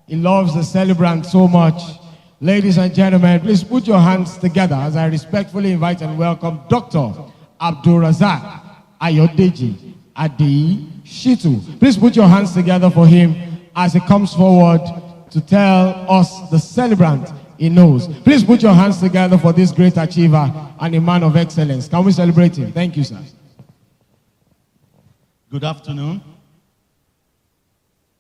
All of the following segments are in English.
He loves the celebrant so much. Ladies and gentlemen, please put your hands together as I respectfully invite and welcome Dr. Abdulrazak Ayodele Aderinwale. Please put your hands together for him as he comes forward to tell us the celebrant he knows. Please put your hands together for this great achiever and a man of excellence. Can we celebrate him? Thank you, sir. Good afternoon.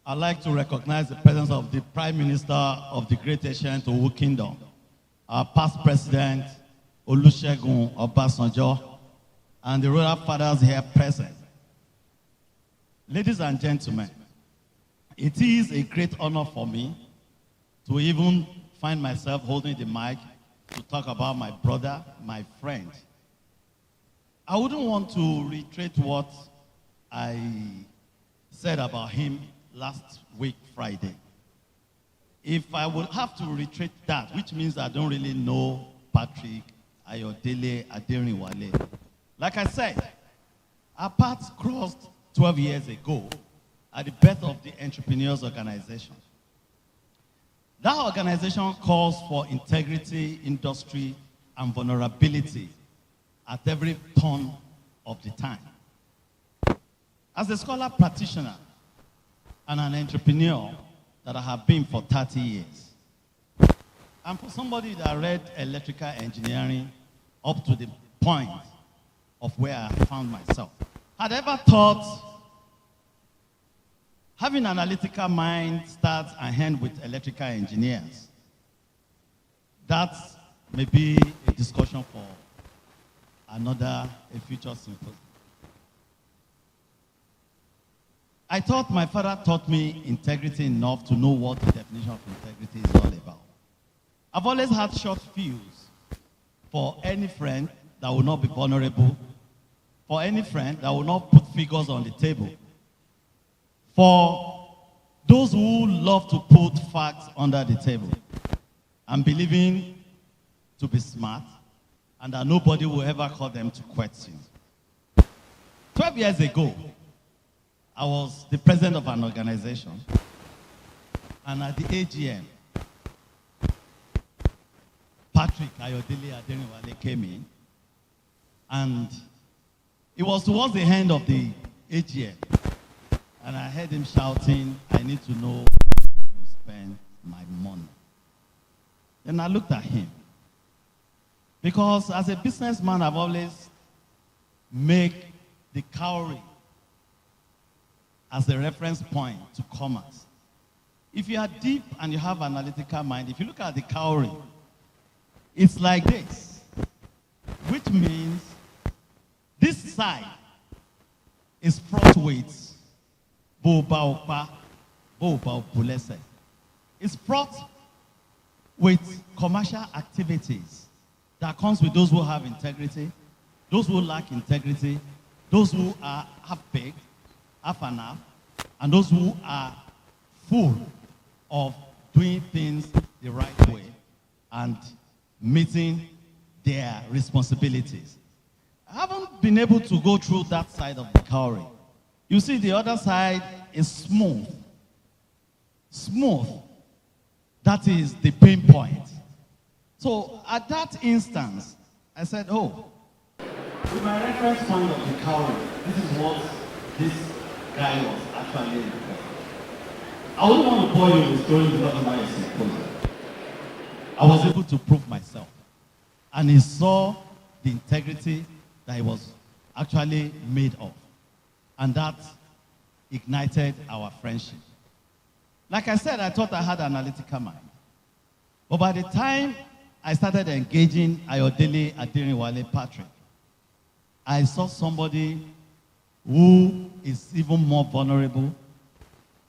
I'd like to recognize the presence of the Prime Minister of the Great Asian Towu Kingdom, our past President, Olusegun Obasanjo, and the royal fathers here present. Ladies and gentlemen, it is a great honor for me to even find myself holding the mic to talk about my brother, my friend. I wouldn't want to reiterate what I said about him last week, Friday. If I would have to reiterate that, which means I don't really know Patrick Ayodele Aderinwale. Like I said, our paths crossed 12 years ago at the birth of the Entrepreneurs Organization. That organization calls for integrity, industry, and vulnerability at every turn of the time. As a scholar practitioner and an entrepreneur that I have been for 30 years, and for somebody that read electrical engineering up to the point of where I found myself, had ever thought having an analytical mind starts and ends with electrical engineers? That may be a discussion for a future symposium. I thought my father taught me integrity enough to know what the definition of integrity is all about. I've always had short fuse for any friend that will not be vulnerable, for any friend that will not put figures on the table, for those who love to put facts under the table and believing to be smart and that nobody will ever call them to question. 12 years ago, I was the president of an organization, and at the AGM, Patrick Ayodele Aderinwale came in, and it was towards the end of the AGM, and I heard him shouting, "I need to know where you spend my money." Then I looked at him, because as a businessman, I've always made the cowrie as a reference point to commerce. If you are deep and you have an analytical mind, if you look at the cowrie, it's like this, which means this side is fraught with it's fraught with commercial activities that comes with those who have integrity, those who lack integrity, those who are half-baked, half and half, and those who are full of doing things the right way and meeting their responsibilities. I haven't been able to go through that side of the cowrie. You see, the other side is smooth. Smooth. That is the pain point. So at that instance, I said, oh, with my reference point of the cowrie, this is what this guy was actually in. I wouldn't want to bore you with the story because of my symposium. I was able to prove myself. And he saw the integrity that he was actually made of. And that ignited our friendship. Like I said, I thought I had an analytical mind. But by the time I started engaging Ayodele Aderinwale Patrick, I saw somebody who is even more vulnerable,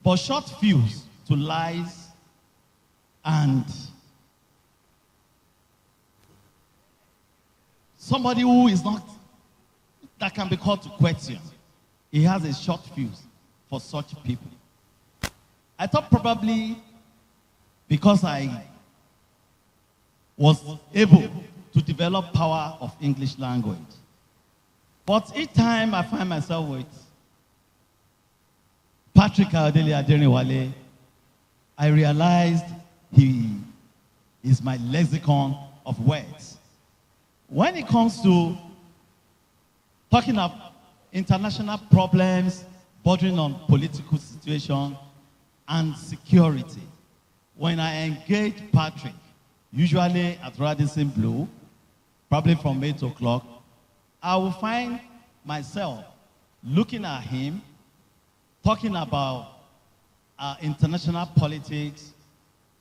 but short fuse to lies and somebody who is not, that can be called to question. He has a short fuse for such people. I thought probably because I was able to develop power of English language. But each time I find myself with Patrick Ayodele Aderinwale, I realized he is my lexicon of words. When it comes to talking of international problems bordering on political situation and security, when I engage Patrick, usually at Radisson Blue, probably from 8 o'clock, I will find myself looking at him, talking about international politics,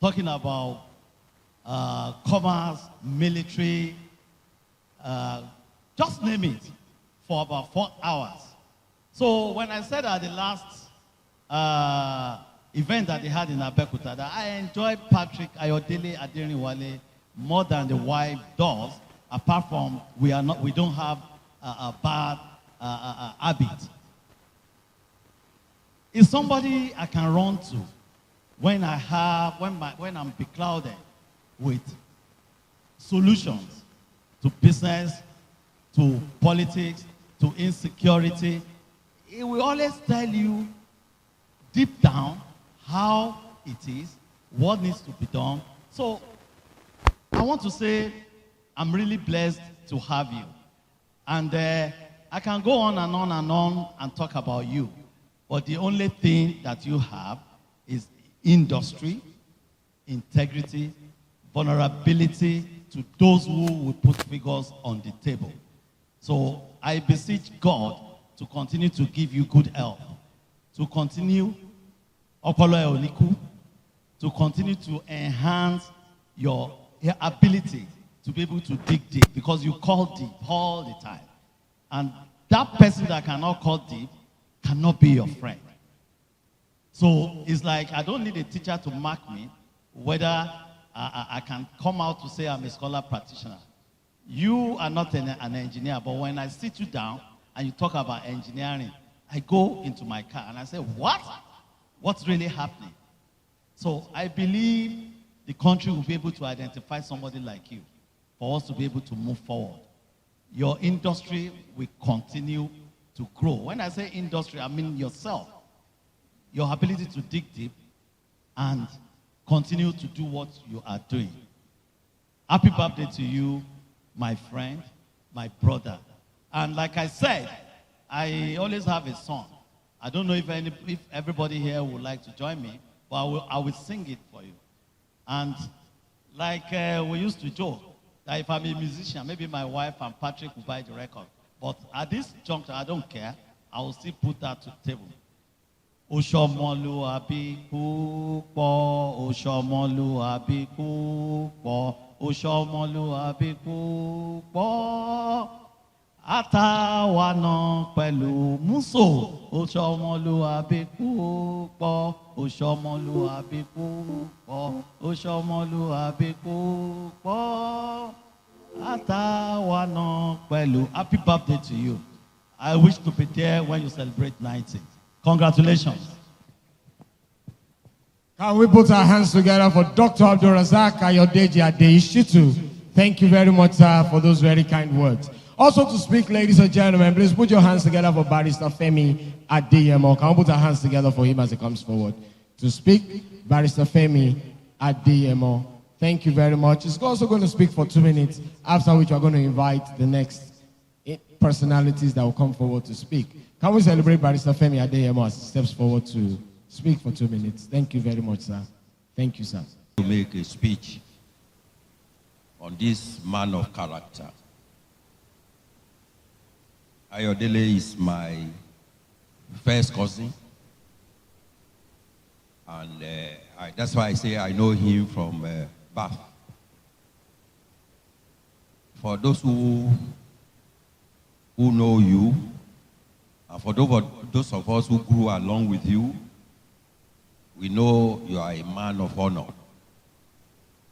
talking about commerce, military, just name it, for about 4 hours. So when I said at the last event that they had in Abeokuta that I enjoyed Patrick Ayodele Aderinwale more than the wife does, apart from we don't have a bad habit. Is somebody I can run to when I'm beclouded with solutions to business, to politics, to insecurity. He will always tell you deep down how it is, what needs to be done. So I want to say I'm really blessed to have you. And I can go on and on and on and talk about you. But the only thing that you have is industry, integrity, vulnerability to those who will put figures on the table. So I beseech God to continue to give you good health, to continue to continue to enhance your ability to be able to dig deep, because you call deep all the time. And that person that cannot call deep cannot be your friend. So it's like I don't need a teacher to mark me whether I can come out to say I'm a scholar practitioner. You are not an engineer, but when I sit you down and you talk about engineering, I go into my car and I say, what? What's really happening? So I believe the country will be able to identify somebody like you for us to be able to move forward. Your industry will continue to grow. When I say industry, I mean yourself. Your ability to dig deep and continue to do what you are doing. Happy birthday to you, my friend, my brother. And like I said, I always have a song. I don't know if everybody here would like to join me, but I will sing it for you. And like we used to joke, that if I'm a musician, maybe my wife and Patrick will buy the record. But at this juncture, I don't care. I will still put that to the table. Oshomoluabi púpọ̀, Oshomoluabi púpọ̀, Oshomoluabi púpọ̀. Àtàwa náà pẹ̀lú Músò, Oshomoluabi púpọ̀, Oshomoluabi púpọ̀, Oshomoluabi púpọ̀. Àtàwa náà pẹ̀lú. Happy birthday to you. I wish to be there when you celebrate 90. Congratulations. Can we put our hands together for Dr. Abdulrazak Ayodeji Adeshitu? Thank you very much, sir, for those very kind words. Also to speak, ladies and gentlemen, please put your hands together for Barrister Femi Adeyemo. Can we put our hands together for him as he comes forward to speak? Barrister Femi Adeyemo. Thank you very much. He's also going to speak for 2 minutes, after which we're going to invite the next personalities that will come forward to speak. Can we celebrate Barrister Femi Adeyemo as he steps forward to speak for 2 minutes? Thank you very much, sir. Thank you, sir. To make a speech on this man of character. Ayodele is my first cousin, and that's why I say I know him from birth. For those who know you, and for those of us who grew along with you, we know you are a man of honor.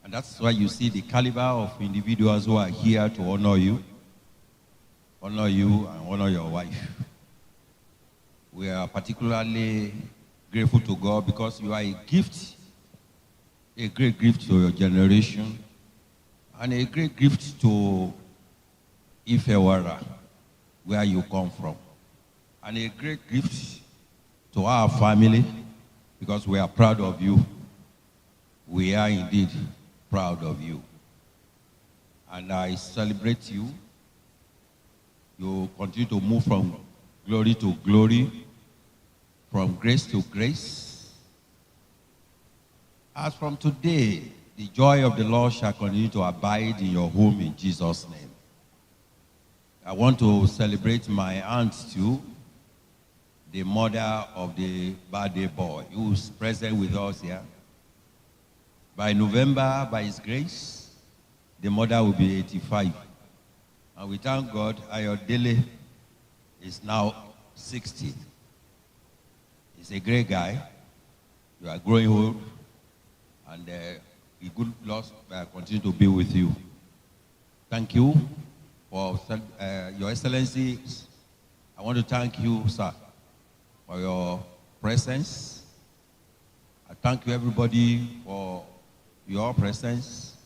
And that's why you see the caliber of individuals who are here to honor you and honor your wife. We are particularly grateful to God because you are a gift, a great gift to your generation, and a great gift to Ifewara, where you come from, and a great gift to our family, because we are proud of you. We are indeed proud of you. And I celebrate you. You continue to move from glory to glory, from grace to grace. As from today, the joy of the Lord shall continue to abide in your home in Jesus' name. I want to celebrate my aunt too, the mother of the birthday boy, who's present with us here. By November, by his grace, the mother will be 85. And we thank God, Ayodele is now 60. He's a great guy. You are growing old, and the good Lord continue to be with you. Thank you for your Excellency. I want to thank you, sir, for your presence. I thank you, everybody, for your presence,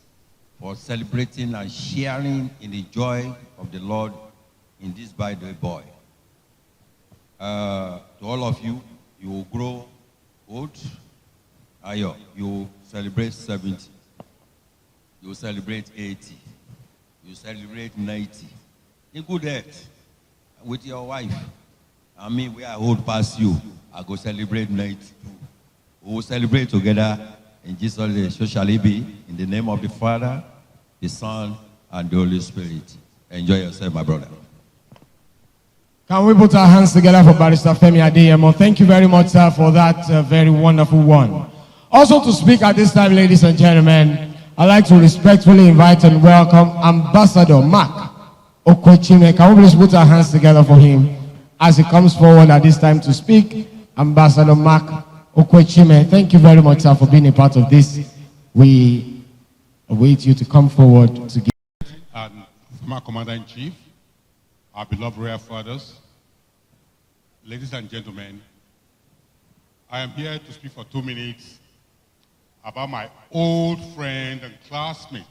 for celebrating and sharing in the joy of the Lord in this birthday boy. To all of you, you will grow old. Ayo, you will celebrate 70. You will celebrate 80. You will celebrate 90. In good health, with your wife. I mean, we are old past you. I go celebrate 92. We will celebrate together in Jesus' name. So shall it be. In the name of the Father, the Son, and the Holy Spirit. Enjoy yourself, my brother. Can we put our hands together for Barrister Femi Adeyemo? Thank you very much, sir, for that very wonderful one. Also to speak at this time, ladies and gentlemen, I'd like to respectfully invite and welcome Ambassador Mark Okwechime. Can we please put our hands together for him as he comes forward at this time to speak? Ambassador Mark Okwechime, thank you very much, sir, for being a part of this. We await you to come forward to give. And former Commander-in-Chief, our beloved royal fathers, ladies and gentlemen, I am here to speak for 2 minutes about my old friend and classmate.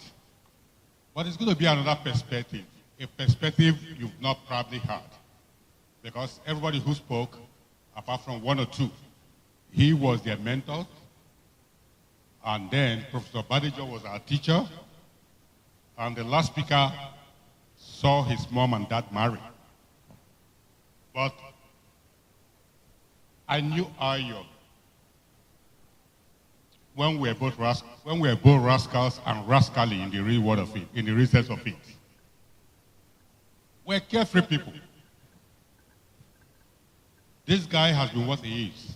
But it's going to be another perspective, a perspective you've not probably heard. Because everybody who spoke, apart from one or two, he was their mentor. And then Professor Badijo was our teacher. And the last speaker saw his mom and dad marry. But I knew Ayo when we were both rascals and rascally in the real word of it, in the real sense of it. We're carefree people. This guy has been what he is.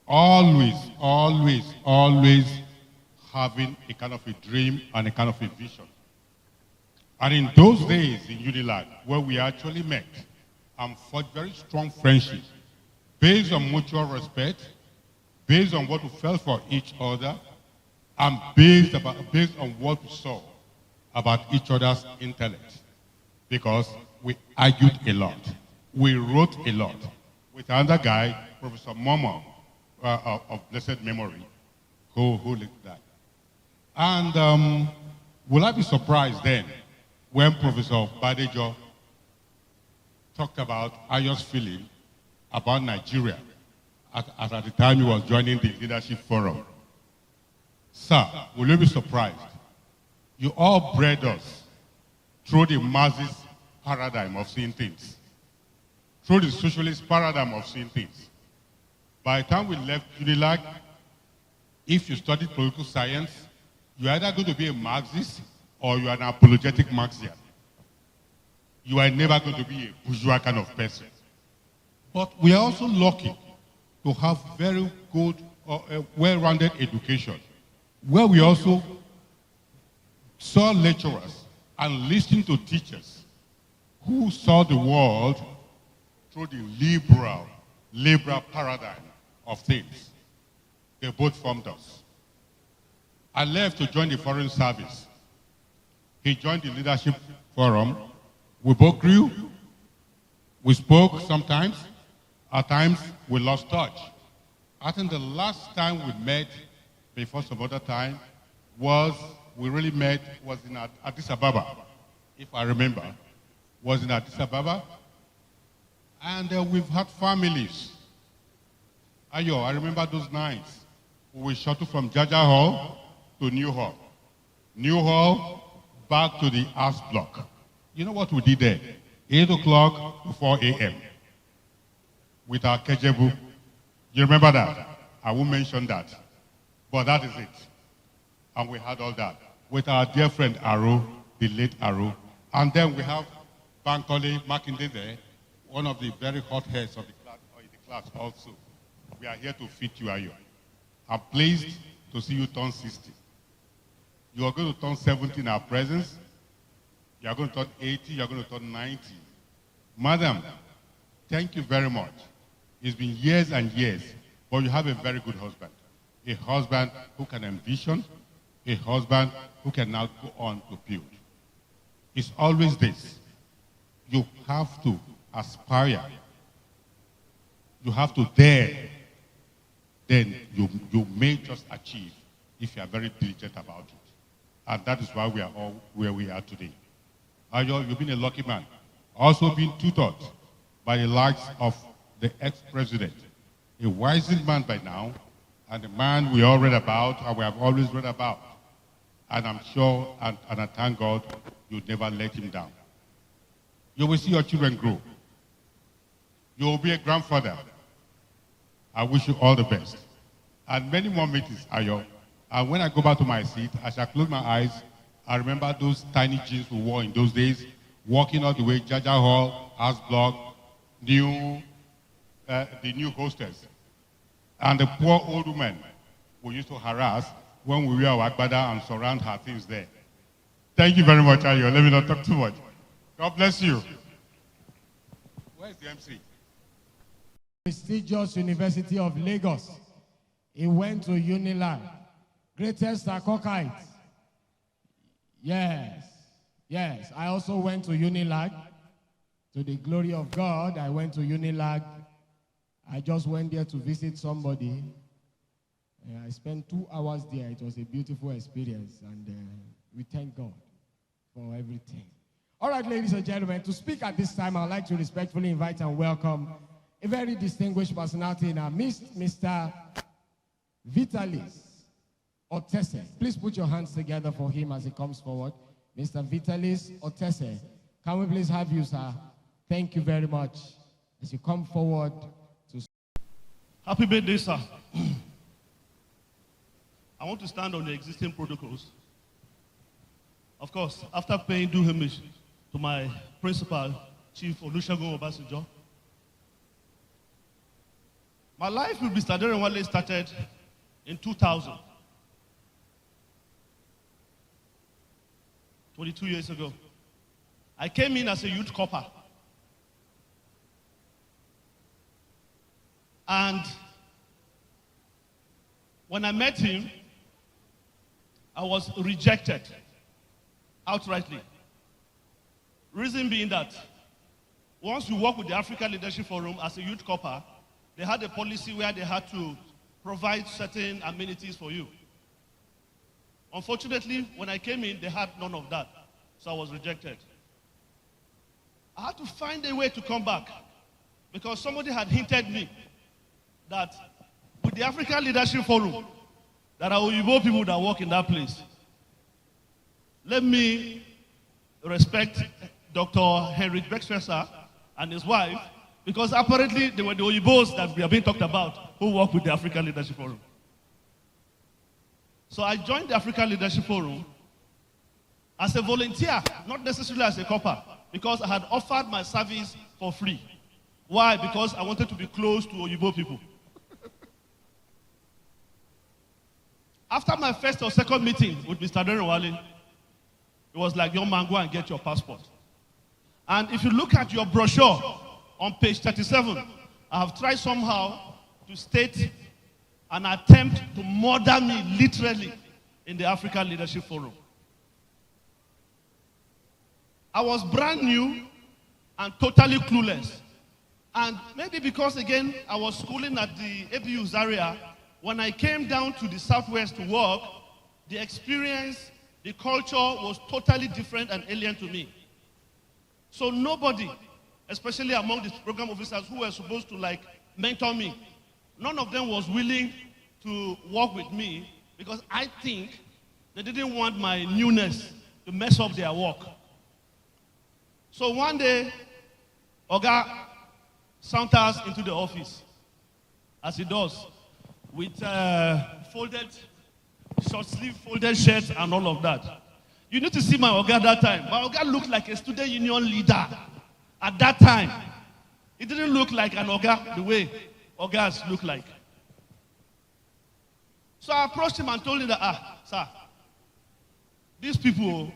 Always, always, always having a kind of a dream and a kind of a vision. And in those days in Unilag, where we actually met and forged very strong friendship, based on mutual respect, based on what we felt for each other, and based on what we saw about each other's intellect. Because we argued a lot. We wrote a lot. With another guy, Professor Momo, of blessed memory, who lived that. And will I be surprised then when Professor Badejo talked about Ayo's feeling about Nigeria at the time he was joining the leadership forum? Sir, will you be surprised? You all bred us through the Marxist paradigm of seeing things, through the socialist paradigm of seeing things. By the time we left Unilag, if you studied political science, you're either going to be a Marxist or you are an apologetic Marxian. You are never going to be a bourgeois kind of person. But we are also lucky to have very good, well-rounded education, where we also saw lecturers and listened to teachers who saw the world through the liberal paradigm of things. They both formed us. I left to join the Foreign Service. He joined the Leadership Forum. We both grew. We spoke sometimes. At times, we lost touch. I think the last time we met, before some other time, we really met was in Addis Ababa, if I remember. Was in Addis Ababa. And we've had families. Ayo, I remember those nights We will shuttle from Jaja Hall to New Hall. New Hall back to the arts block. You know what we did there? 8 o'clock to 4 a.m. with our Kejebu. You remember that? I won't mention that. But that is it. And we had all that. With our dear friend Aro, the late Aro. And then we have Bankole Makinde there, one of the very hot heads of the class also. We are here to fit you, Ayo. I'm pleased to see you turn 60. You are going to turn 70 in our presence. You are going to turn 80. You are going to turn 90. Madam, thank you very much. It's been years and years, but you have a very good husband. A husband who can envision, a husband who can now go on to build. It's always this. You have to aspire. You have to dare. Then you may just achieve if you are very diligent about it. And that is why we are all where we are today. Ayo, you've been a lucky man. Also been tutored by the likes of the ex-president, a wizened man by now, and a man we all read about and we have always read about. And I'm sure, and I thank God, you never let him down. You will see your children grow. You will be a grandfather. I wish you all the best. And many more meetings, Ayo. And when I go back to my seat, as I close my eyes, I remember those tiny jeans we wore in those days, walking all the way, Jaja Hall, House Block, the new hostess. And the poor old woman we used to harass when we wear our agbada and surround her things there. Thank you very much, Ayo. Let me not talk too much. God bless you. Where's the MC? Prestigious University of Lagos. He went to Unilag. Greatest Akokite. Yes. Yes. I also went to Unilag. To the glory of God, I went to Unilag. I just went there to visit somebody. I spent 2 hours there. It was a beautiful experience, and we thank God for everything. All right, ladies and gentlemen, to speak at this time, I'd like to respectfully invite and welcome a very distinguished personality in our midst, Mr. Vitalis Otese. Please put your hands together for him as he comes forward. Mr. Vitalis Otese, can we please have you, sir? Thank you very much as you come forward to... Happy birthday, sir. I want to stand on the existing protocols. Of course, after paying due homage to my principal, Chief Olusegun Obasanjo, my life with Mr. Aderinwale started in 2000, 22 years ago. I came in as a youth corper. And when I met him, I was rejected outrightly. Reason being that once you work with the African Leadership Forum as a youth corper, they had a policy where they had to provide certain amenities for you. Unfortunately, when I came in, they had none of that, so I was rejected. I had to find a way to come back because somebody had hinted me that with the African Leadership Forum, there are Oyibo people that work in that place. Let me respect Dr. Henrik Beckspresser and his wife, because apparently they were the Oyibos that we have been talked about who work with the African Leadership Forum. So I joined the African Leadership Forum as a volunteer, not necessarily as a corper, because I had offered my service for free. Why? Because I wanted to be close to Oyibo people. After my first or second meeting with Mr. Aderinwale, it was like, young man, go and get your passport. And if you look at your brochure on page 37, I have tried somehow to state an attempt to murder me literally in the African Leadership Forum. I was brand new and totally clueless. And maybe because, again, I was schooling at the ABU Zaria, when I came down to the Southwest to work, the experience, the culture was totally different and alien to me. So nobody, especially among the program officers who were supposed to mentor me, none of them was willing to work with me because I think they didn't want my newness to mess up their work. So one day, Oga saunters into the office, as he does, with folded, short-sleeve folded shirts and all of that. You need to see my Oga that time. My Oga looked like a student union leader at that time. It didn't look like an Oga the way Ogas look like. So I approached him and told him that, sir, these people,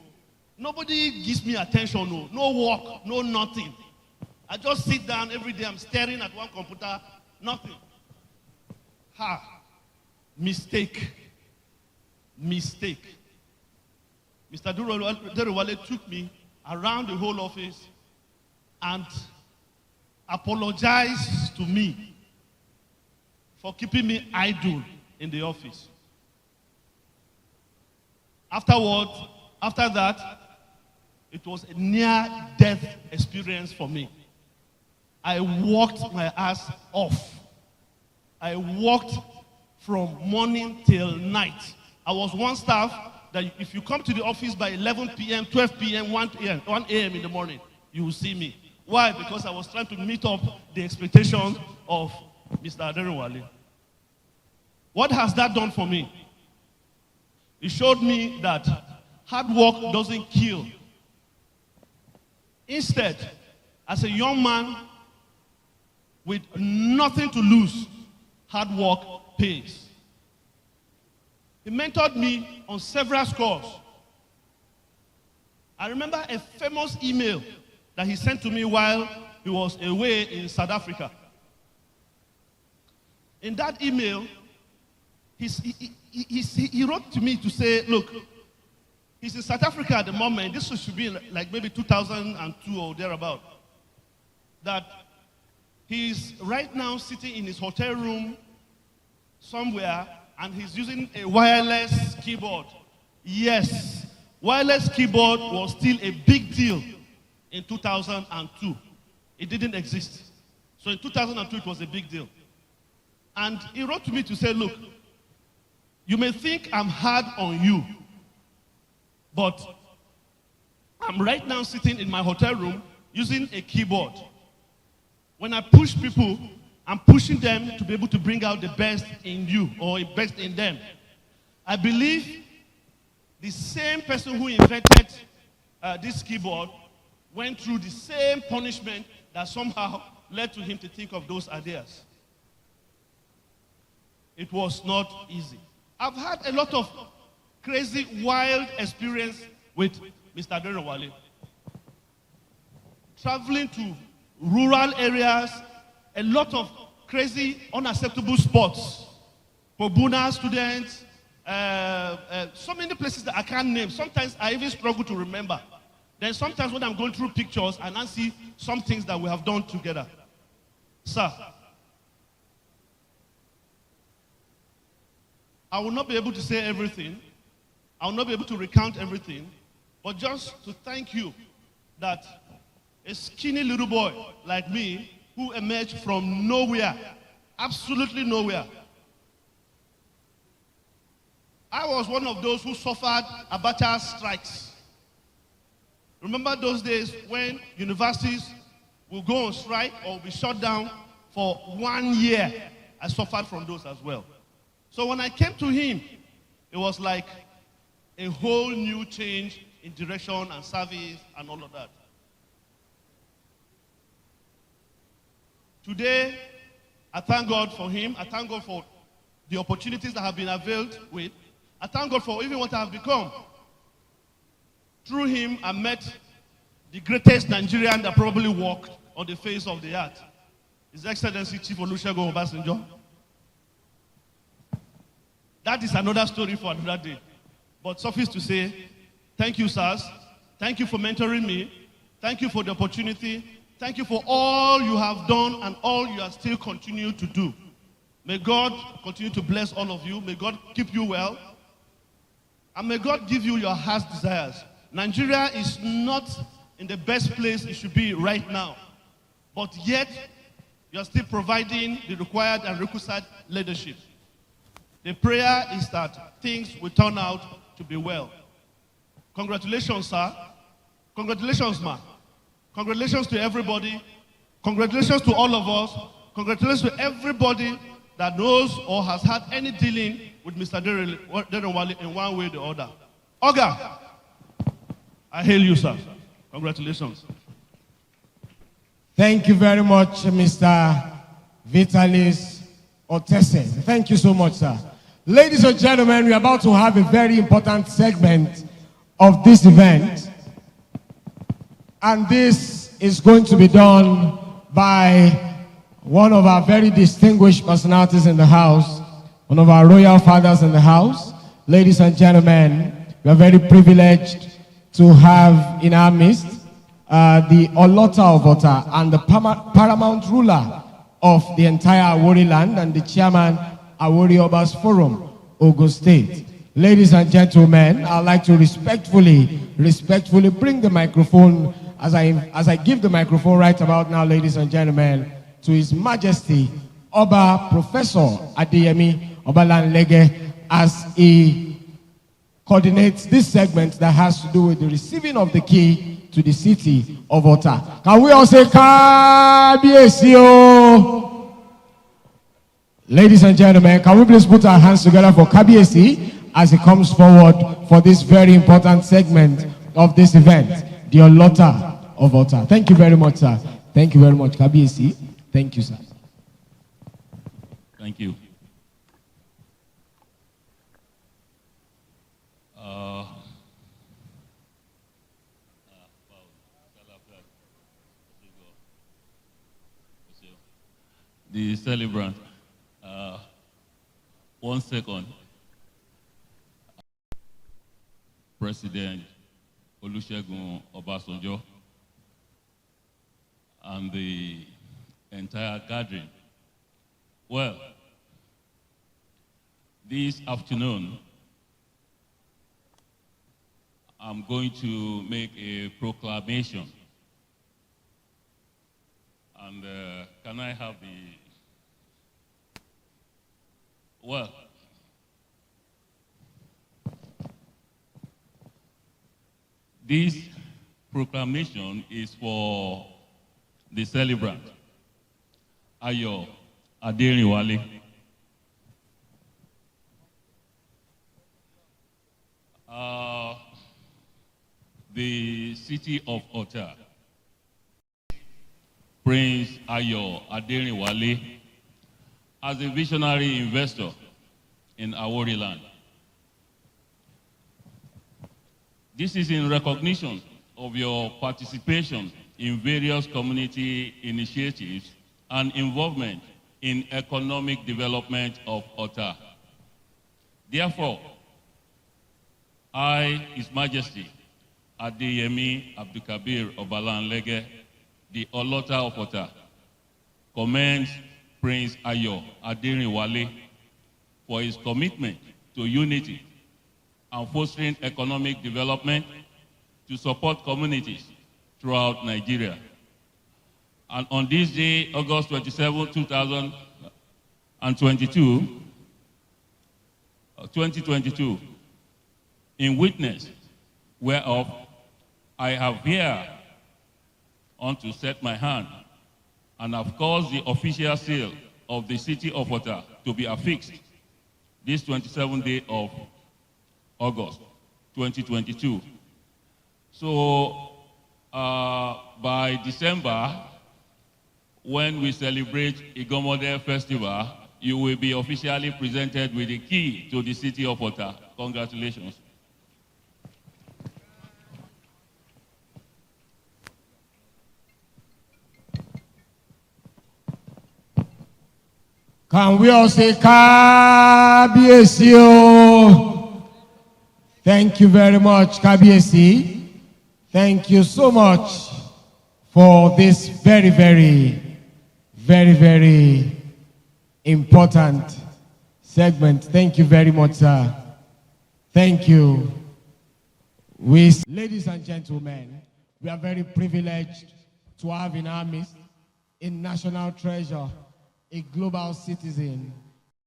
nobody gives me attention, no work, no nothing. I just sit down every day, I'm staring at one computer, nothing. Mistake. Mr. Aderinwale took me around the whole office and apologized to me for keeping me idle in the office. After that, it was a near-death experience for me. I worked my ass off. I worked from morning till night. I was one staff that if you come to the office by 11 p.m., 12 p.m., 1 a.m. in the morning, you will see me. Why? Because I was trying to meet up the expectations of Mr. Aderinwale. What has that done for me? It showed me that hard work doesn't kill. Instead, as a young man with nothing to lose, hard work pays. He mentored me on several scores. I remember a famous email that he sent to me while he was away in South Africa. In that email, he wrote to me to say, look, he's in South Africa at the moment. This should be like maybe 2002 or thereabout. That he's right now sitting in his hotel room somewhere and he's using a wireless keyboard. Yes, wireless keyboard was still a big deal in 2002. It didn't exist. So in 2002, it was a big deal. And he wrote to me to say, look, you may think I'm hard on you, but I'm right now sitting in my hotel room using a keyboard. When I push people, I'm pushing them to be able to bring out the best in you or the best in them. I believe the same person who invented this keyboard went through the same punishment that somehow led to him to think of those ideas. It was not easy. I've had a lot of crazy, wild experience with Mr. Aderinwale. Traveling to rural areas, a lot of crazy, unacceptable spots for Buna students, so many places that I can't name. Sometimes I even struggle to remember. Then sometimes when I'm going through pictures and I see some things that we have done together. Sir, I will not be able to say everything. I will not be able to recount everything. But just to thank you that a skinny little boy like me who emerged from nowhere, absolutely nowhere. I was one of those who suffered Abacha strikes. Remember those days when universities will go on strike or be shut down for 1 year? I suffered from those as well. So when I came to him, it was like a whole new change in direction and service and all of that. Today, I thank God for him. I thank God for the opportunities that have been availed with. I thank God for even what I have become. Through him, I met the greatest Nigerian that probably walked on the face of the earth. His Excellency Chief Olusegun Obasanjo. That is another story for another day. But suffice to say, thank you, sirs. Thank you for mentoring me. Thank you for the opportunity. Thank you for all you have done and all you are still continue to do. May God continue to bless all of you. May God keep you well. And may God give you your heart's desires. Nigeria is not in the best place it should be right now. But yet, you are still providing the required and requisite leadership. The prayer is that things will turn out to be well. Congratulations, sir. Congratulations, ma. Congratulations to everybody. Congratulations to all of us. Congratulations to everybody that knows or has had any dealing with Mr. Aderinwale in one way or the other. Oga, I hail you, sir. Congratulations. Thank you very much, Mr. Vitalis Otese. Thank you so much, sir. Ladies and gentlemen, we are about to have a very important segment of this event. And this is going to be done by one of our very distinguished personalities in the house, one of our royal fathers in the house. Ladies and gentlemen, we are very privileged to have in our midst the Olota of Ota and the paramount ruler of the entire Awori land and the chairman Awori Obas Forum, Ogun State. Ladies and gentlemen, I'd like to respectfully bring the microphone, as I give the microphone right about now, ladies and gentlemen, to His Majesty Oba Professor Adeyemi Obalanlege, as he coordinates this segment that has to do with the receiving of the key to the city of Ota. Can we all say Kabiyesi o? Ladies and gentlemen, can we please put our hands together for Kabiyesi as he comes forward for this very important segment of this event, the Olota of Ota. Thank you very much, sir. Thank you very much, Kabiyesi. Thank you, sir. Thank you. The celebrant. 1 second. President Olusegun Obasanjo and the entire gathering. Well, this afternoon, I'm going to make a proclamation. And can I have the... Well, this proclamation is for the celebrant, Ayodele Aderinwale. The city of Ota, Prince Ayodele Aderinwale, as a visionary investor in Awori land. This is in recognition of your participation in various community initiatives and involvement in economic development of Ota. Therefore, I, His Majesty Adeyemi Abdulkabir Obalanlege, the Olota of Ota, commends Prince Ayodele Aderinwale for his commitment to unity and fostering economic development to support communities throughout Nigeria. And on this day, August 27, 2022, in witness whereof I have here unto set my hand and have caused the official seal of the city of Ota to be affixed this 27th day of August 2022. So by December, when we celebrate Igomode Festival, you will be officially presented with the key to the city of Ota. Congratulations. Can we all say Kabiyesi o? Thank you very much, Kabiyesi. Thank you so much for this very, very, very, very important segment. Thank you very much, sir. Thank you. Ladies and gentlemen, we are very privileged to have in our midst a national treasure, a global citizen.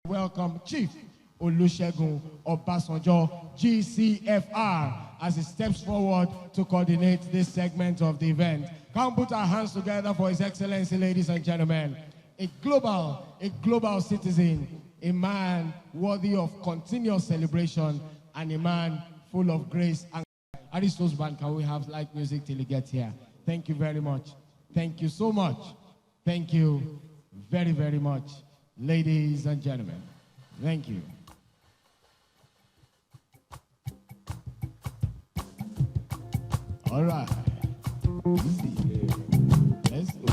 Welcome, Chief Olusegun Obasanjo, GCFR, as he steps forward to coordinate this segment of the event. Come put our hands together for His Excellency, ladies and gentlemen. A global citizen, a man worthy of continuous celebration, and a man full of grace. And Aristos Band, can we have light music till he gets here? Thank you very much. Thank you so much. Thank you very, very much, ladies and gentlemen. Thank you. All right. Easy. Let's go.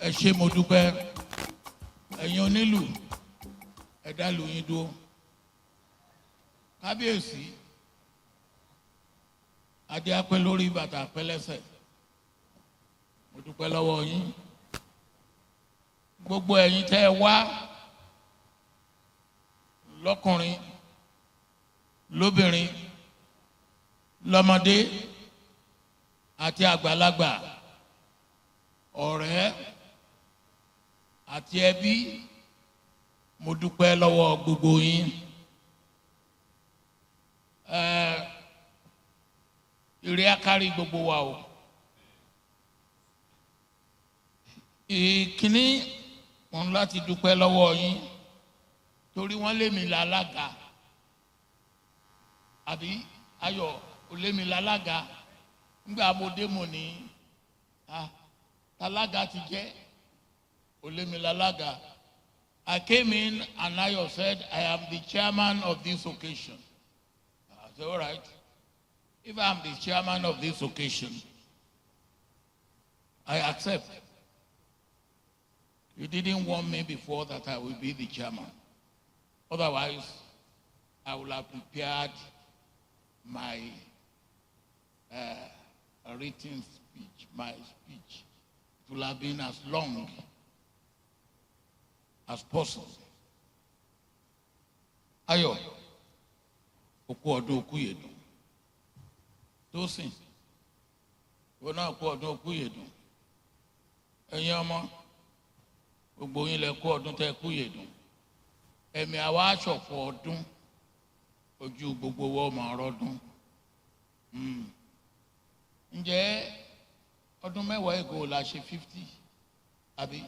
ẹ ṣé mo dúpẹ́ ẹ̀yin onílù ẹ̀dá lù yín dúró kábíyèsí adé apẹ́ lórí bàtà apẹ́ lẹ́sẹ̀ mo dúpẹ́ lọ́wọ́ yín gbogbo ẹ̀yin tẹ́ ẹ wá lọ́kùnrin lóbìnrin lọ́mọdé àti àgbàlagbà ọ̀rẹ́ àti ẹbí mo dúpẹ́ lọ́wọ́ gbogbo yín ire akárí gbogbo wa o ìkíní mo ń láti dúpẹ́ lọ́wọ́ yín torí wọ́n lé mi lálága àbí ayọ̀ ò lé mi lálága nígbà mo dé mo ní tálága ti jẹ́ ò lé mi lálága. I came in and Ayo said, I am the chairman of this occasion. I said, all right. If I am the chairman of this occasion, I accept. You didn't want me before that I will be the chairman. Otherwise, I would have prepared my written speech, my speech. It will have been as long as possible. Ayo, oku ọdún oku yedun. Tosin, wọn náà kú ọdún oku yedun. Ẹ̀yin ọmọ, gbogbo yín lẹ kú ọdún tẹ́ kú yedun. Ẹ̀mí àwa aṣọ̀fọ̀ ọdún, ojú gbogbo wa máa rọ́dún. Ǹjẹ́ ọdún mẹ́wàá ago la ṣe 50 àbí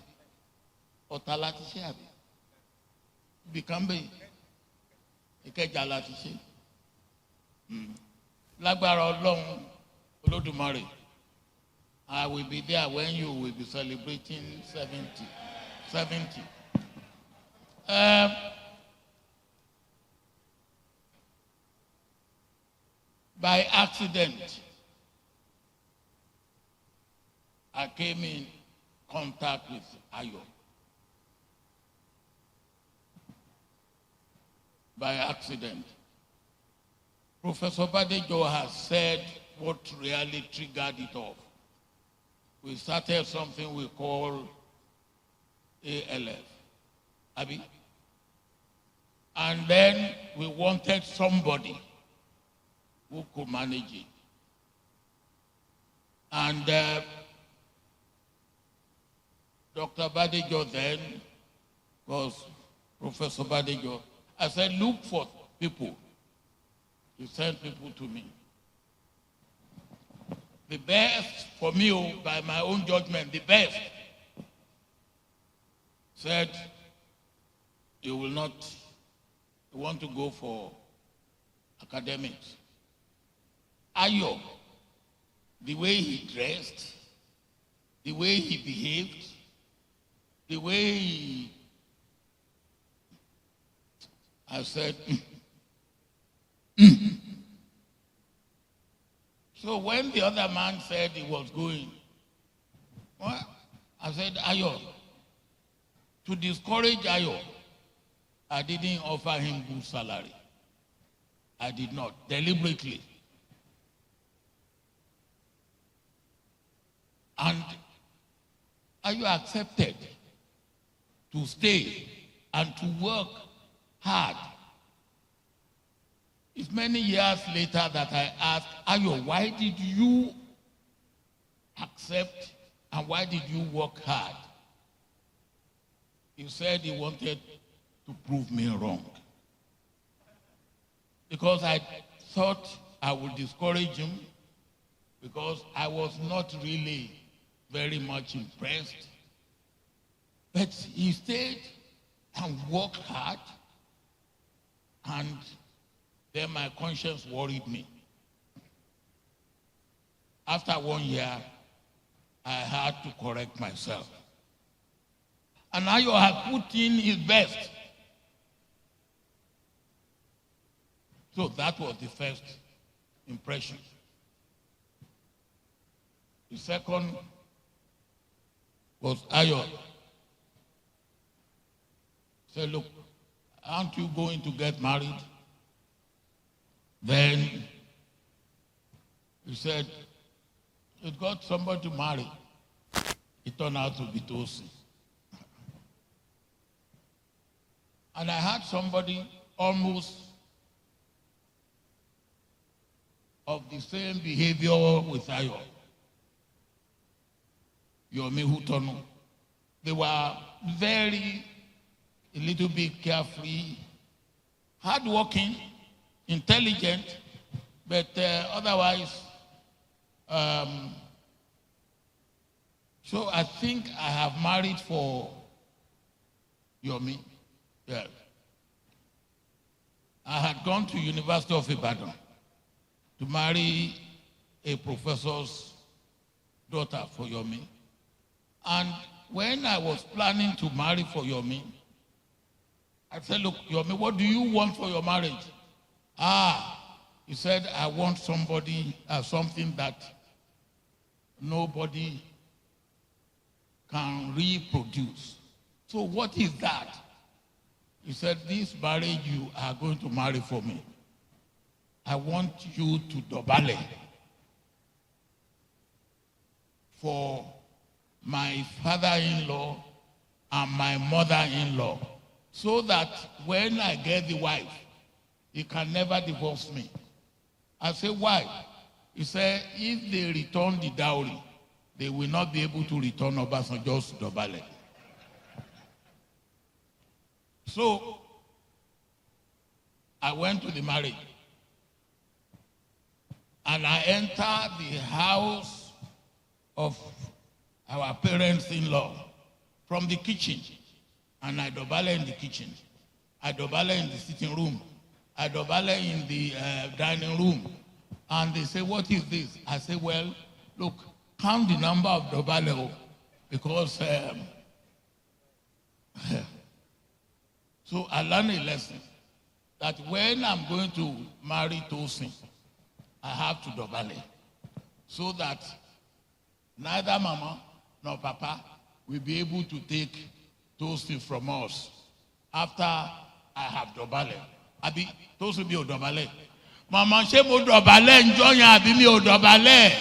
Ọ̀tà láti ṣe àbí ibìkan bẹ́ẹ̀ Ìkẹjà láti ṣe. Lágbára Ọlọ́run Olódùmarè, I will be there when you will be celebrating 70. By accident, I came in contact with Ayo. By accident. Professor Badejo has said what really triggered it off. We started something we call ALF, Abi. And then we wanted somebody who could manage it. And Dr. Badejo then was Professor Badejo. I said, look for people. He sent people to me. The best for me, by my own judgment, the best, said, you want to go for academics. Ayo, the way he dressed, the way he behaved, the way I said, So when the other man said he was going, well, I said, Ayo, to discourage Ayo, I didn't offer him good salary. I did not, deliberately. And Ayo accepted to stay and to work hard. It's many years later that I asked, Ayo, why did you accept and why did you work hard? He said he wanted to prove me wrong. Because I thought I would discourage him because I was not really very much impressed. But he stayed and worked hard, and then my conscience worried me. After 1 year, I had to correct myself. And Ayo had put in his best. So that was the first impression. The second was Ayo. Said, look, aren't you going to get married? Then he said, he's got somebody to marry. It turned out to be Tosi. And I had somebody almost of the same behavior with Ayo. Yomi Hutono. They were a little bit carefree, hardworking, intelligent, but otherwise, so I think I have married for Yomi. Yeah. I had gone to University of Ibadan to marry a professor's daughter for Yomi. And when I was planning to marry for Yomi, I said, look, Yomi, what do you want for your marriage? He said, I want something that nobody can reproduce. So what is that? He said, this marriage you are going to marry for me, I want you to dobale for my father-in-law and my mother-in-law, so that when I get the wife, he can never divorce me. I said, why? He said, if they return the dowry, they will not be able to return Obasanjo's dobale. So I went to the marriage. and I enter the house of our parents-in-law from the kitchen, and I dobale in the kitchen. I dobale in the sitting room. I dobale in the dining room. And they say, what is this? I say, well, look, count the number of dobale, because so I learned a lesson that when I'm going to marry Tosin, I have to dobale, so that neither mama nor papa will be able to take Tosin from us after I have dobale. Abi, Tosin be o dobale. Mama, ṣé mo dobale njọ́ yẹn àbí mi ò dobale?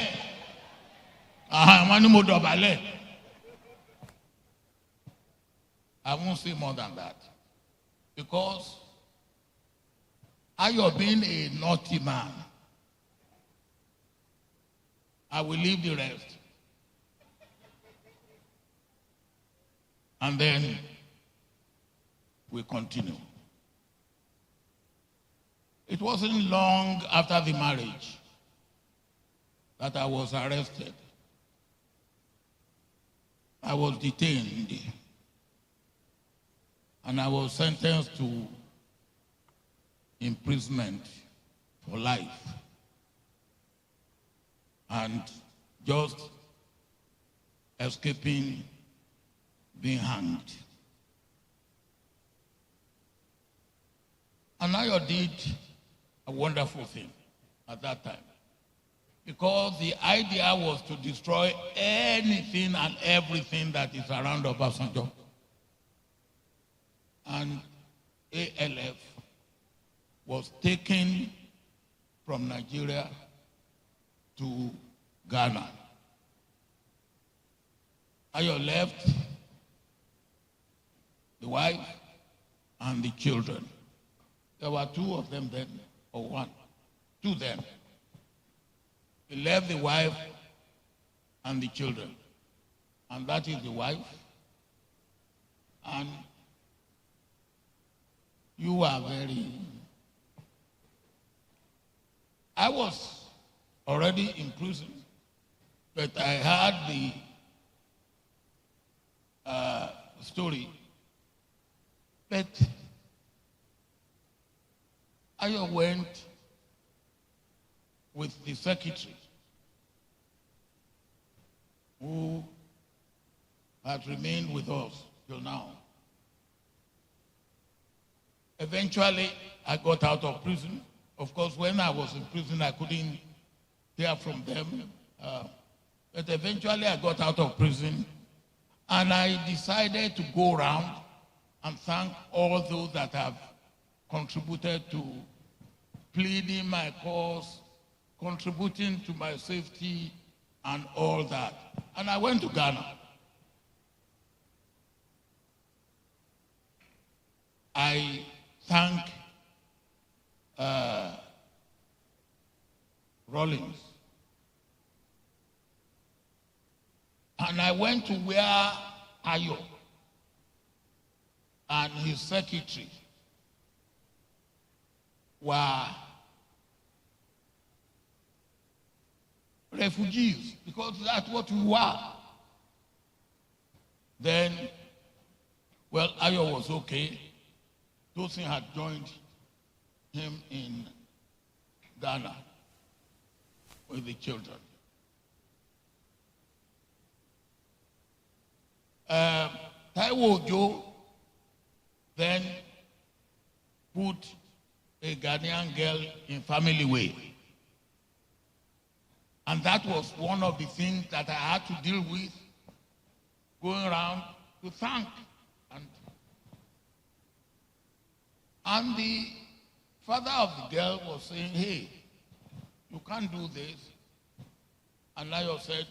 Wọ́n ní mo dobale. I won't say more than that. Because Ayo being a naughty man, I will leave the rest. And then we continue. It wasn't long after the marriage that I was arrested. I was detained. And I was sentenced to imprisonment for life. And just escaping being hanged. And Ayo did a wonderful thing at that time, because the idea was to destroy anything and everything that is around Obasanjo. And ALF was taken from Nigeria to Ghana. Ayo left the wife and the children. There were two of them then, or one, two then. He left the wife and the children. And that is the wife. And you are very... I was already in prison, but I had the story. But I went with the secretary who had remained with us till now. Eventually, I got out of prison. Of course, when I was in prison, I couldn't hear from them. But eventually, I got out of prison, and I decided to go around and thank all those that have contributed to pleading my cause, contributing to my safety, and all that. And I went to Ghana. I thank Rollins. And I went to where Ayo and his secretary were refugees, because that's what we were. Then, well, Ayo was okay. Tosin had joined him in Ghana with the children. Taiwo Ojo then put a Ghanaian girl in family way. And that was one of the things that I had to deal with, going around to thank. And the father of the girl was saying, hey, you can't do this. And Ayo said,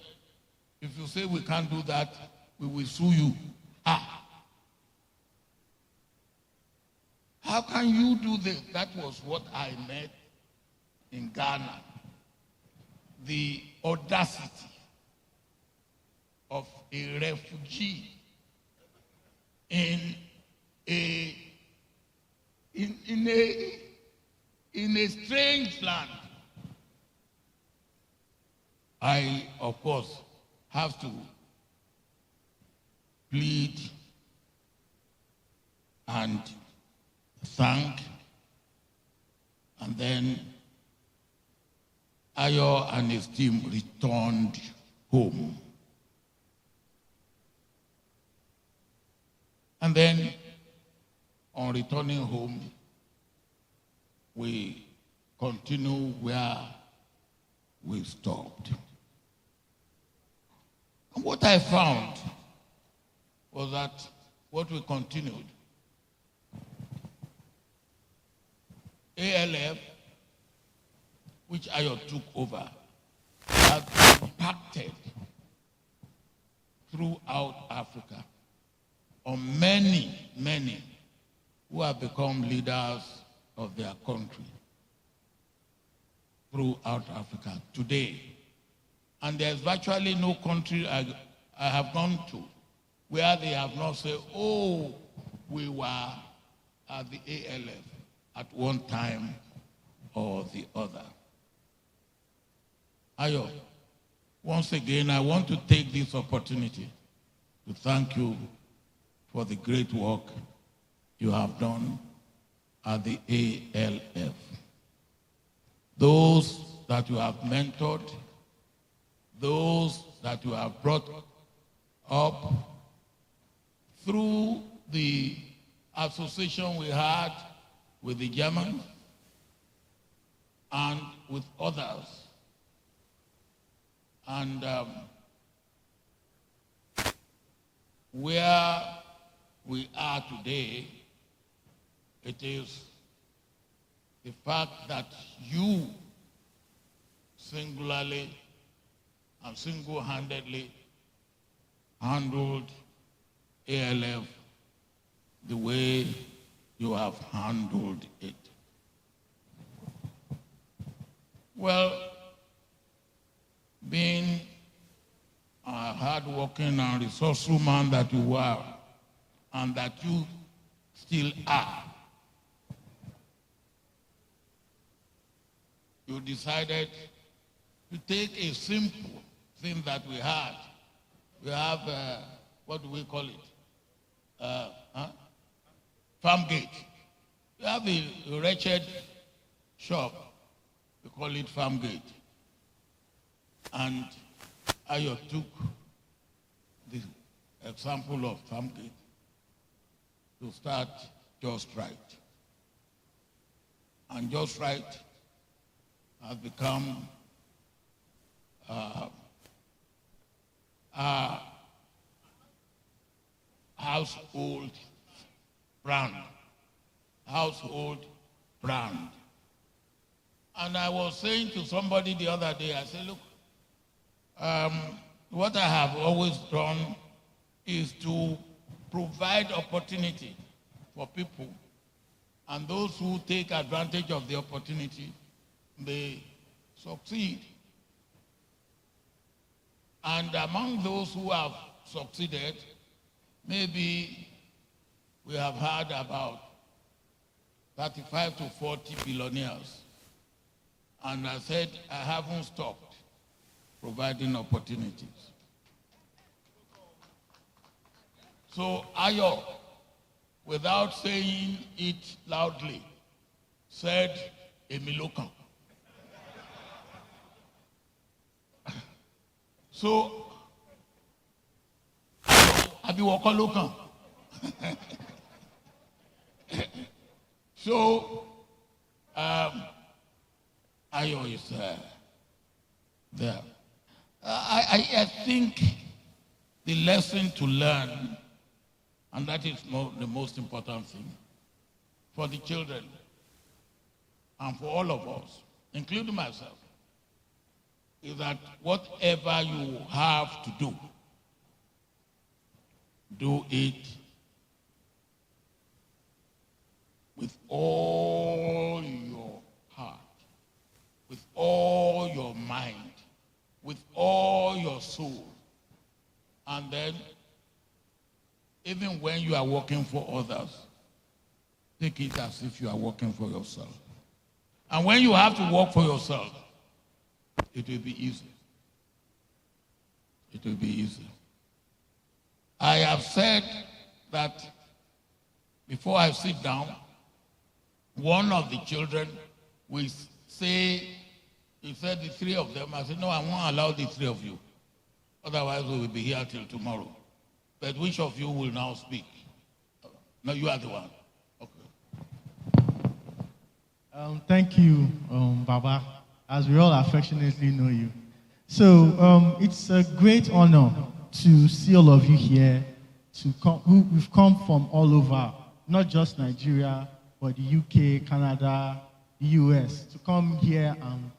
if you say we can't do that, we will sue you. How can you do this? That was what I met in Ghana. The audacity of a refugee in a strange land I, of course, have to plead and thank, and then Ayo and his team returned home. And then, on returning home, we continue where we stopped. And what I found was that what we continued, ALF, which Ayo took over, has impacted throughout Africa on many, many who have become leaders of their country throughout Africa today. And there's virtually no country I have gone to where they have not said, oh, we were at the ALF at one time or the other. Ayo, once again, I want to take this opportunity to thank you for the great work you have done at the ALF. Those that you have mentored, those that you have brought up through the association we had with the Germans and with others. And where we are today, it is the fact that you singularly and single-handedly handled ALF the way you have handled it. Well, being a hard-working and resourceful man that you were, and that you still are, you decided to take a simple thing that we had. We have, what do we call it? Farm gate. We have a wretched shop. We call it farm gate. And Ayo took the example of farm gate to start Just Right. And Just Right has become a household brand. Household brand. And I was saying to somebody the other day, I said, look, what I have always done is to provide opportunity for people, and those who take advantage of the opportunity, they succeed. And among those who have succeeded, maybe we have had about 35 to 40 billionaires. And I said, I haven't stopped providing opportunities. So Ayo, without saying it loudly, said, Emilokan. So, Abiwokolokan. So, Ayo is there. I think the lesson to learn, and that is the most important thing for the children and for all of us, including myself, is that whatever you have to do it with all your heart, with all your mind, with all your soul. And then, even when you are working for others, take it as if you are working for yourself. And when you have to work for yourself, it will be easy. will be easy. I have said that before I sit down, one of the children will say, he said the three of them. I said, no, I won't allow the three of you. Otherwise, we will be here till tomorrow. But which of you will now speak? No, you are the one. Okay. Thank you, Baba, as we all affectionately know you. So it's a great honor to see all of you here. We've come from all over, not just Nigeria, but the UK, Canada, the US, to come here and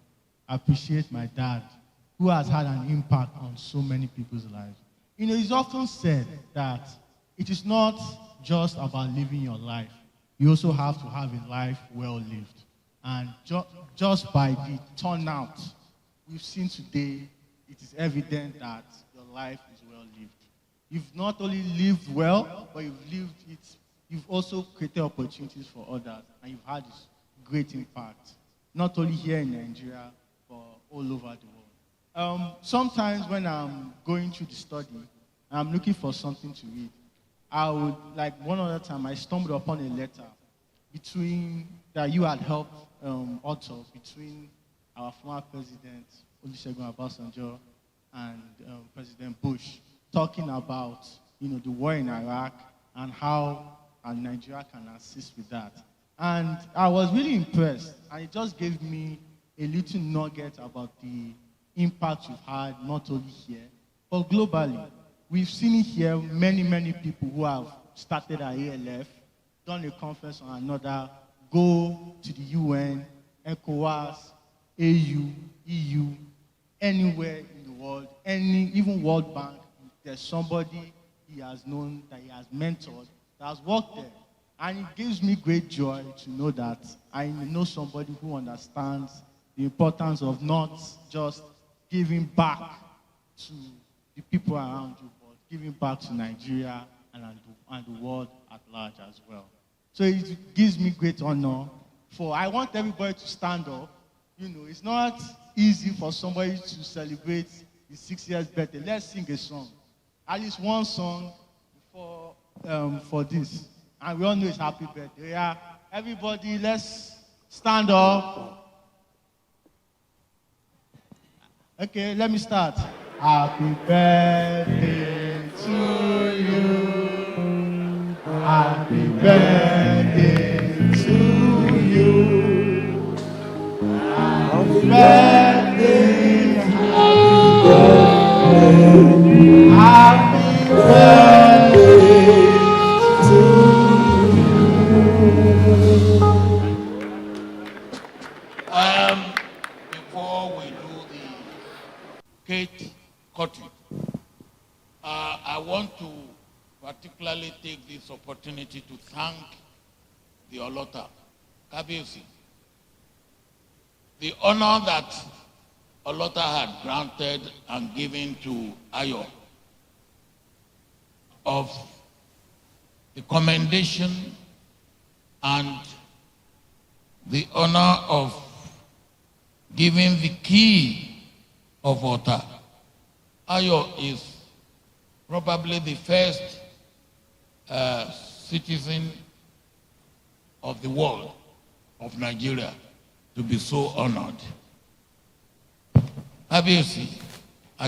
appreciate my dad, who has had an impact on so many people's lives. You know, it's often said that it is not just about living your life. You also have to have a life well lived. And just by the turnout we've seen today, it is evident that your life is well lived. You've not only lived well, but you've lived it. You've also created opportunities for others, and you've had this great impact, not only here in Nigeria, but all over the world. Sometimes when I'm going through the study, and I'm looking for something to read, I would, like one other time, I stumbled upon a letter that you had helped author between our former president, Olusegun Obasanjo, and President Bush, talking about, you know, the war in Iraq and how Nigeria can assist with that. And I was really impressed, and it just gave me a little nugget about the impact we've had, not only here, but globally. We've seen it here, many, many people who have started at ALF, done a conference on another, go to the UN, ECOWAS, AU, EU, anywhere in the world, even World Bank. There's somebody he has known, that he has mentored, that has worked there. And it gives me great joy to know that I know somebody who understands the importance of not just giving back to the people around you, but giving back to Nigeria and the world at large as well. So it gives me great honor. I want everybody to stand up. You know, it's not easy for somebody to celebrate his 6 years birthday. Let's sing a song. At least one song for this. And we all know it's happy birthday. Yeah, everybody, let's stand up. Okay, let me start. Happy birthday to you. Happy birthday to you. Happy birthday. Happy birthday to you. Before we do the cake cutting, I want to particularly take this opportunity to thank the Olota, Kabiyesi. The honor that Olota had granted and given to Ayo of the commendation and the honor of giving the key of Ota. Ayo is probably the first citizen of the world, of Nigeria, to be so honored. Obviously,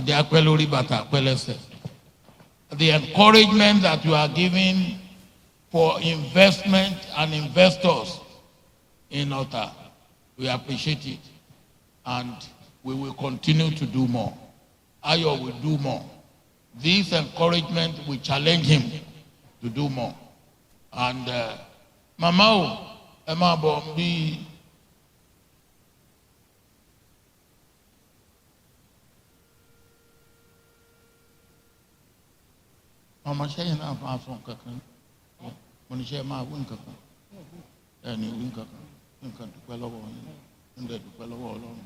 the encouragement that you are giving for investment and investors in Ota, we appreciate it, and we will continue to do more. Ayo will do more. This encouragement will challenge him to do more. And Mama Emma Bombi, Mama Shayin Afa from Kakan, Monisha Ma Winkakan, and Winkakan, Winkan to Quello, and then to Quello alone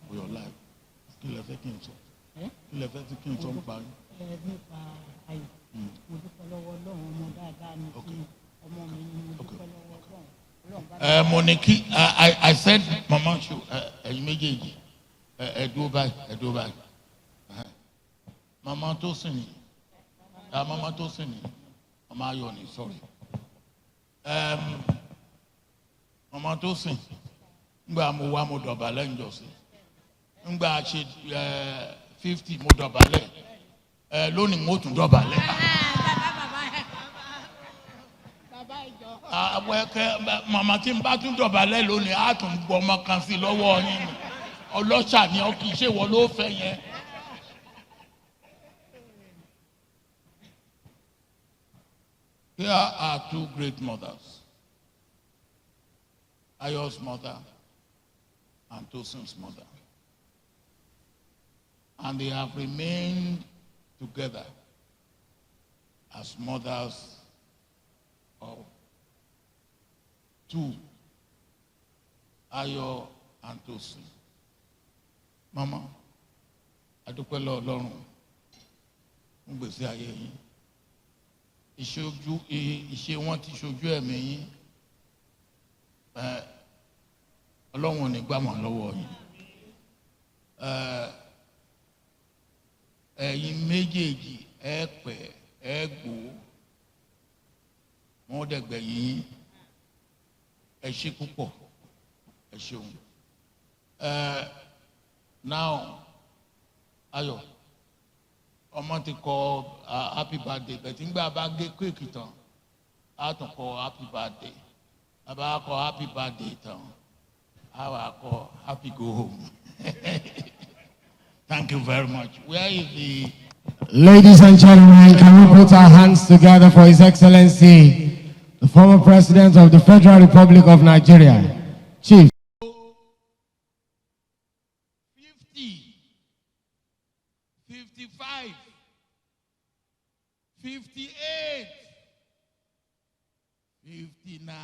for your life. Still a second so. Still a second so bad. Moniki, I said, Mama, you immediately, do back. Mama Tosini. Mama Tosini. Mama Ayoni, sorry. Mama Tosini. Ngba mo wa mo dobale njosi. Ngba che 50 mo dobale. Lónìí mo tún dobale. Mama tí n bá tún dọ̀bálẹ̀ lónìí á tún gbọ́ ọmọ kan sí lọ́wọ́ yín ni ọlọ́ṣà ni ọ kì í ṣe wọ́n ló fẹ́ yẹn. Here are two great mothers, Ayo's mother and Tosin's mother, and they have remained together as mothers of two, Ayo and Tosin. Mama, adúpẹ́ lọ́wọ́ Ọlọ́run fún gbèsè ayé yín. Ìṣe wọn ti ṣojú ẹ̀mí yín. Ọlọ́run ò ní gbà wọ́n lọ́wọ́ yín. Ẹ̀yin méjèèjì ẹ pẹ́ ẹ gbó wọn dẹ̀gbẹ̀yìn yín. Ẹ ṣé púpọ̀, ẹ ṣeun. Now, Ayo, ọmọ ti kọ happy birthday, bẹ̀tí ń gbà bá gé kéèkì tán, á tún kọ happy birthday. Bàbá kọ happy birthday tán, á wà kọ happy go home. Thank you very much. Where is the... Ladies and gentlemen, can we put our hands together for His Excellency, the former President of the Federal Republic of Nigeria, Chief. 50, 55, 58, 59,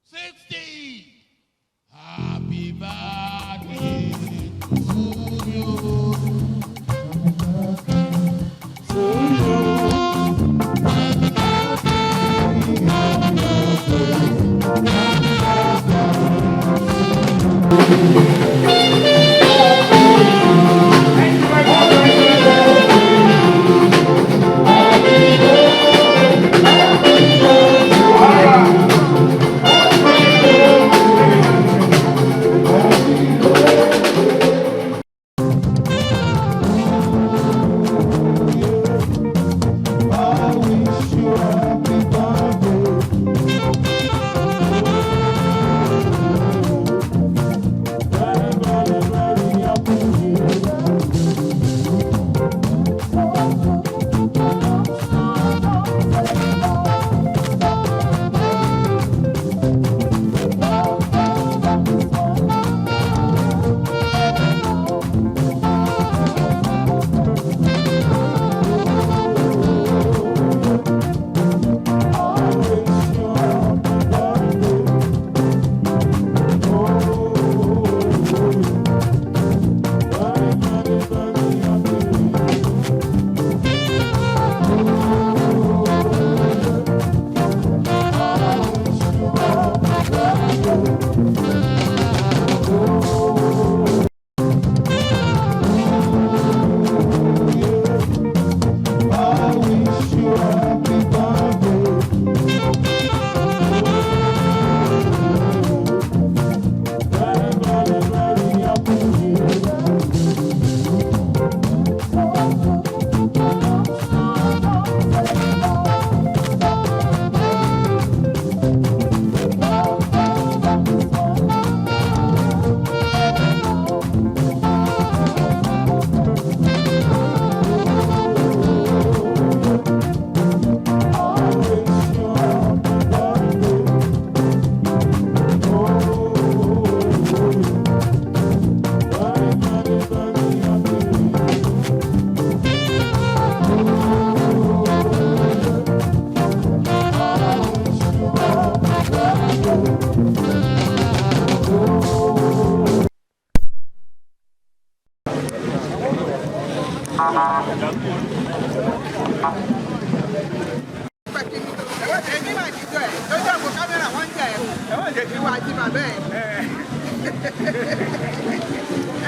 60. Happy birthday to you.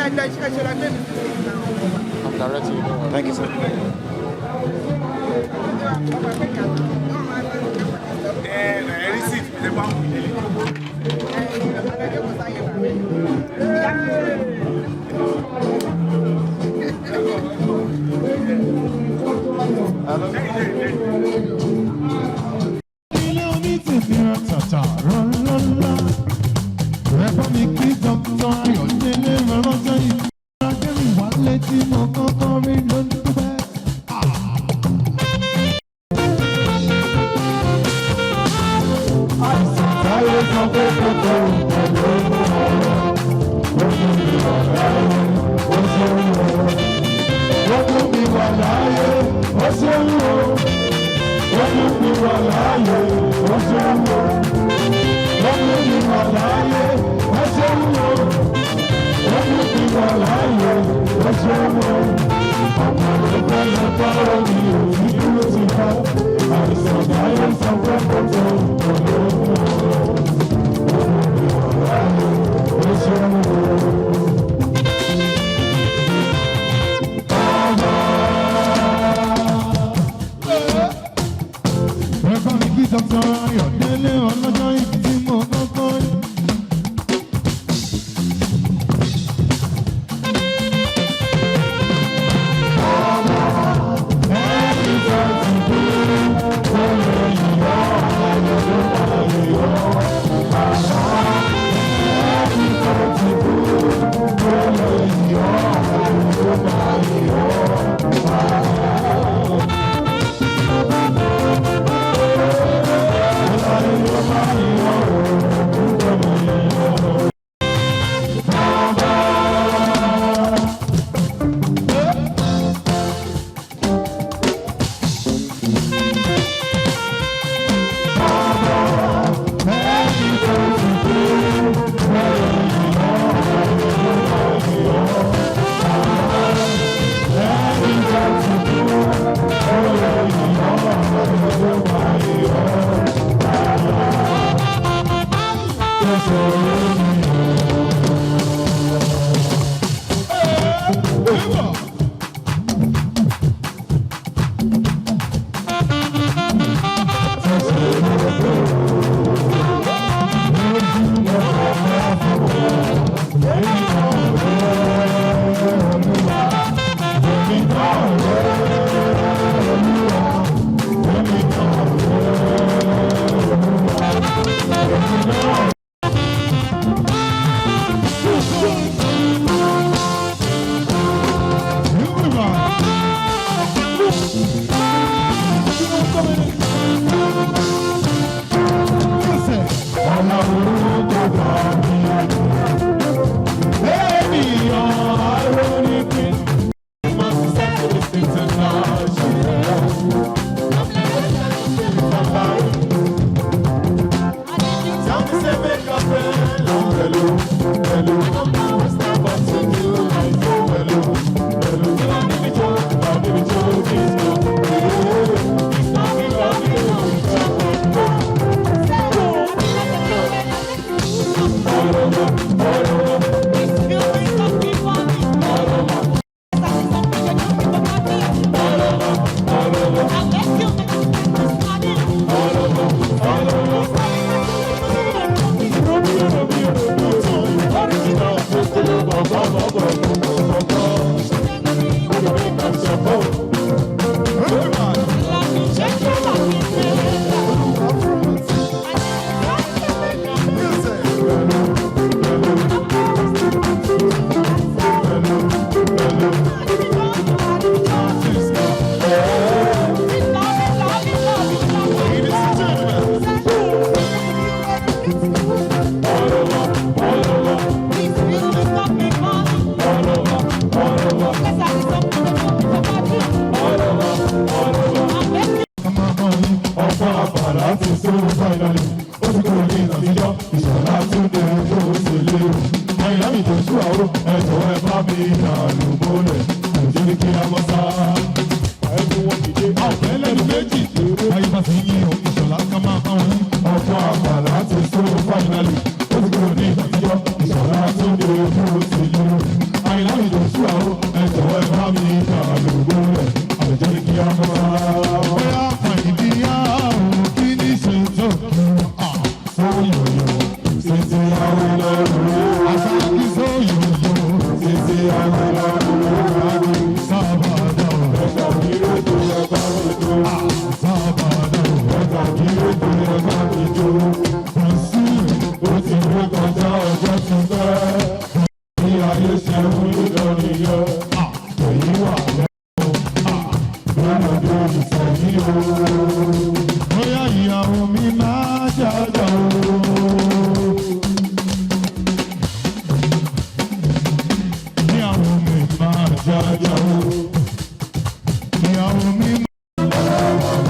I'm directing you. Thank you, sir. Joshua o, ẹ jọ̀wọ́ ẹ bá mi ká lóògbé rẹ̀, àbẹ̀jẹ́ kí á mọ́ ra. Bóyá fàìdíyà o, kí ní ṣe tó kí sóyòyò, ṣèṣe àwọn lọ́rùn. Àṣàkí sóyòyò, ṣèṣe àwọn lọ́rùn. Sábàdà o, ẹ̀ka kìrè tó yẹ bá mi jó. Sábàdà o, ẹ̀ka kìrè tó yẹ bá mi jó. Brazil, ó ti rí kọjá ọjọ́ ti pẹ́. Bí ayé ṣe ń rí lórí yọ, èyí wà lẹ́kọ̀ọ́. Lọ́mọdé ìfẹ̀yí o. Bóyá ìyàwó mi máa jájà o. Ìyàwó mi máa jájà o. Ìyàwó mi máa.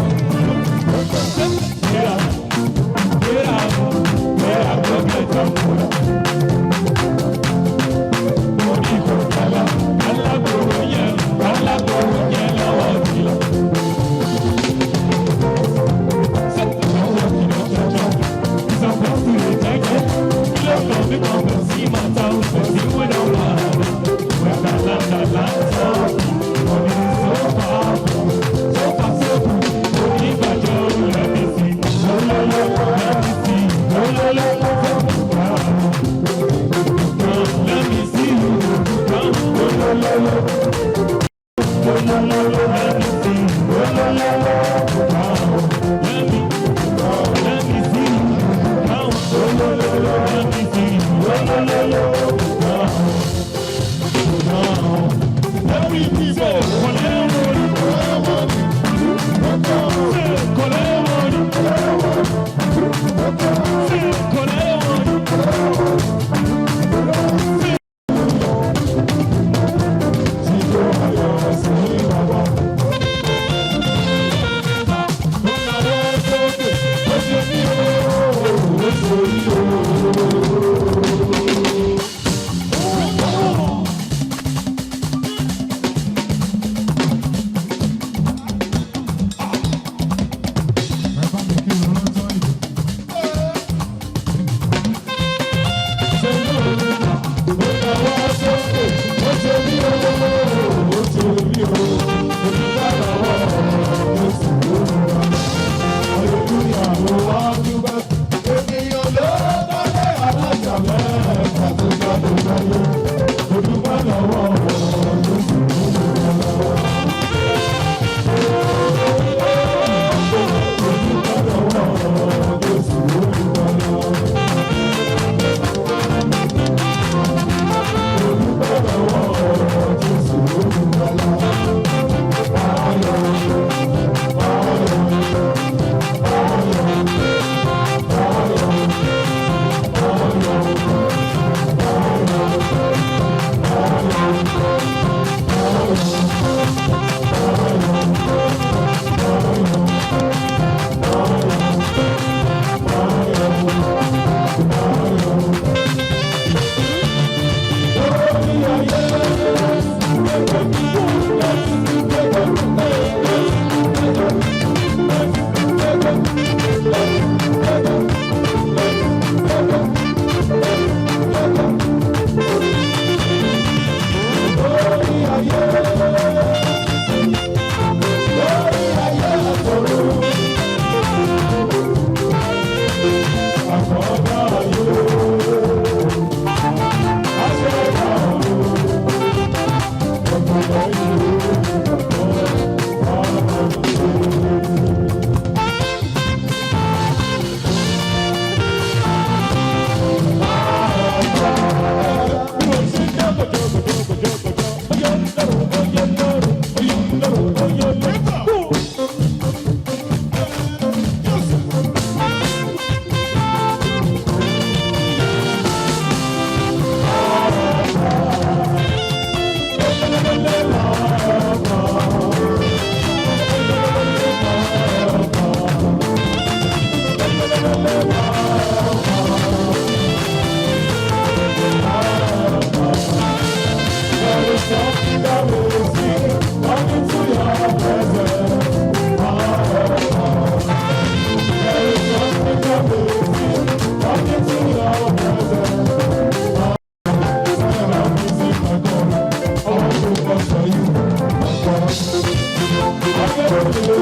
Just